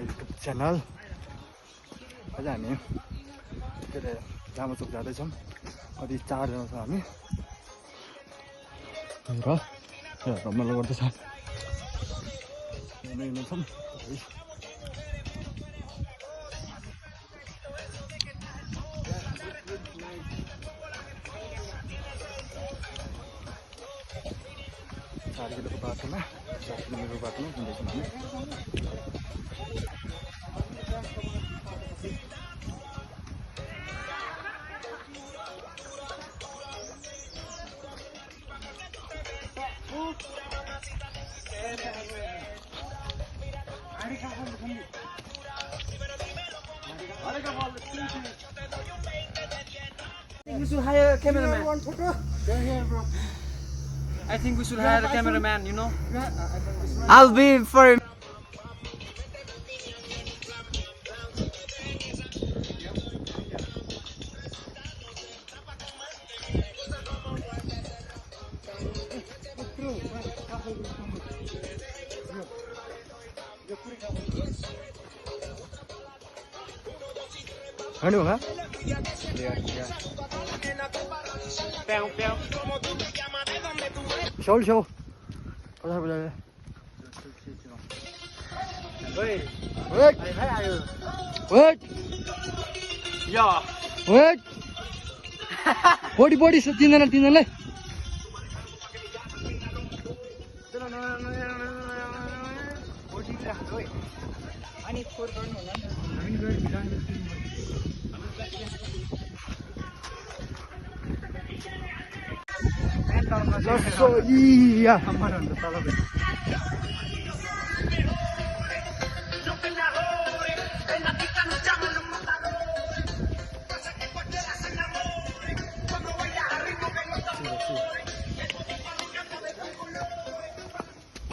YouTube channel. आज हामी के अरे जामाचोक जाँदैछौँ। कति 4 जना छ हामी र रमाइलो गर्दैछ। हिँड्छौँ किलोको बाटोमा 4 किलोमिटर बाटोमा हिँड्दैछौँ हामी। We should hire a cameraman. I think we should hire a cameraman, you know? I'll be for him. Ano ha? Show, show. Wait. Wait. Yeah. Wait. Body तीनजना iya.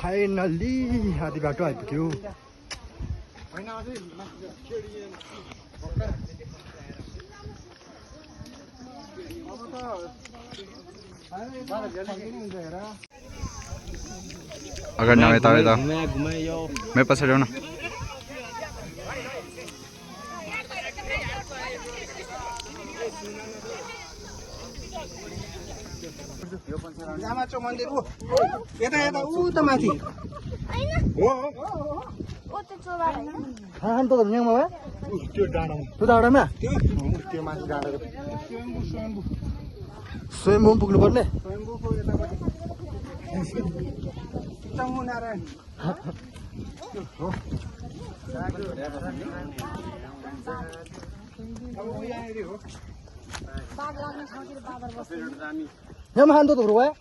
Finally, आधी बाटो आइपुग्यो। अगर ना यता यता मेरो पछाडि आउन। जामाचोक मन्दिर यता यता उता माथि हो ओ त चोला हैन खान त यहाँ बाबा त्यो डाँडामा त्यो डाँडामा त्यो माथि डाँडाको स्वयम्भू पुग्नु पर्ने। स्वयम्भूको यतापट्टि चङ्गुनारायण हो यहाँनिर हो बाघ लाग्ने ठाउँतिर बाबर बस्छ यहाँ खान त धुरो भयो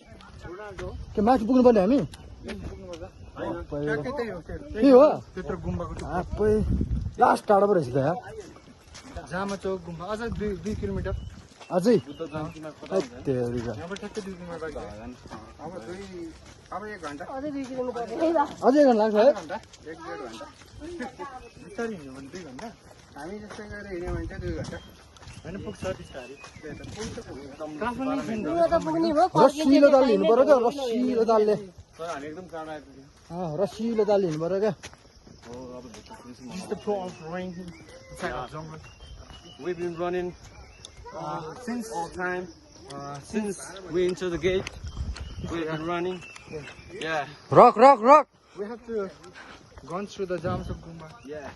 के माथि पुग्नु पर्ने हामी ट्याक्कै त्यही हो के हो त्यत्रो गुम्बाको आफै लास्ट टाढा पो रहेछ त यार। जामाचोक गुम्बा अझ 2 किलोमिटर अझै यहाँबाट ठ्याक्कै 2 किलोमिटर बाइक अब 1 घन्टा अझै 2 किलोमिटर अझै एक घन्टा लाग्छ है। 1.5 घन्टा बिस्तारै हिँड्यो भने 2 घन्टा हामी जस्तै गरेर हिँड्यो भने चाहिँ 2 घन्टा होइन पुग्छ बिस्तारै पुग्ने भयो रसिलो दाल हिँड्नु पर्यो क्या रसिलो दालले तर हामी एकदम टाढा आइपुग्यौँ रसिलो दालले हिँड्नु पर्यो क्या। This is the floor of rain inside the jungle. We've been running Since all time. Since we enter the gate, we've been running. Yeah. रक रक रक we have to gone through the Jaamachok Gumba. Yeah.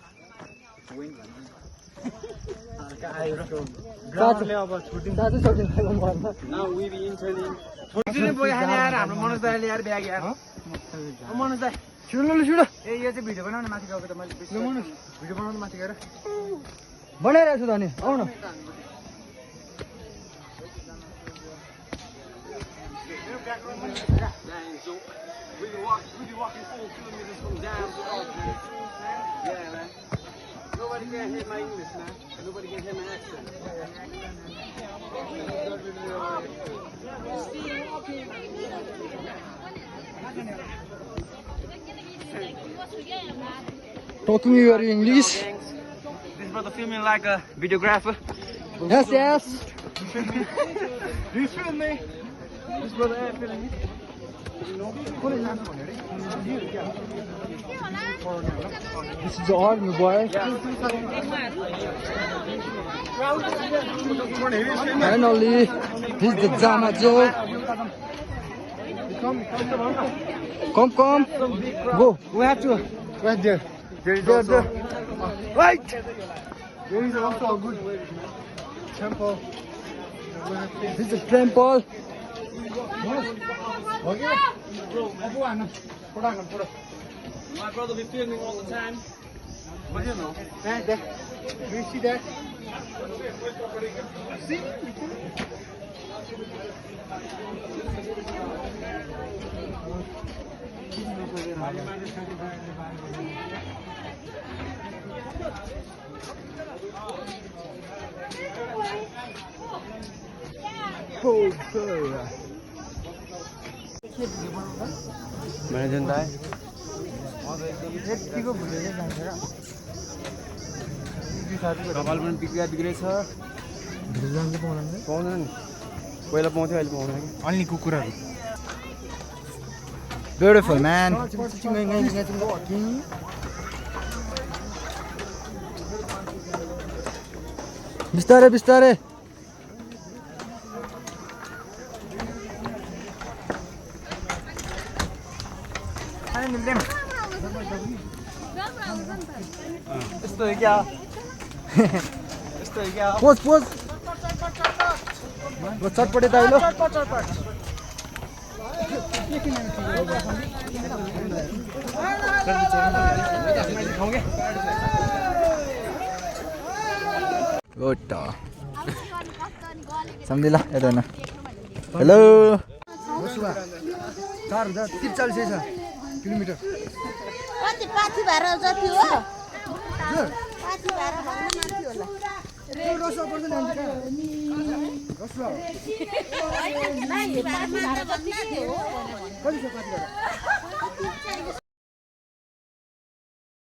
ग्राउन्डले अब छुट्टिन्छ साथै सकिन्छ घरमा। Now we be entering. छुट्टिने बोय खाने आएर हाम्रो मनोज दाइले यार ब्याग यार मनोज दाइ छिडो छिडो ए यो चाहिँ भिडियो बनाउन माथि गएको त मैले मनोज भिडियो बनाउन माथि गएर बनाइरहेको छु त अनि आउन। So we be walking 4 kilometers from down to up, man. Yeah, man. Nobody can hear my English, man. Nobody can hear my accent. Talking your English. This brother filming like a videographer. Yes, yes. Do you feel me? This brother filming me. This is the army boy. Finally, he's the Jana Joe. Come. Go. We have to. Right there. There is There. Right. There is also a good temple. This is the temple. Okay. My brother be filming all the time. But you know. Do you see that? See? मैंने जनता है यतिको भुलेर जान्छ र कपाल पनि बिग्रेछ पाउँदैन नि पहिला पाउँथ्यो अहिले पाउँदैन कि अन्ली कुकुरहरू Beautiful, man. बिस्तारै यस्तो हो क्या यस्तो हो क्या पोज चटपटे दाइलो गुड सम्झिला यता हेलो 4,43 किलोमिटर कति पाथी भएर जति हो पाथी भएर माथि होला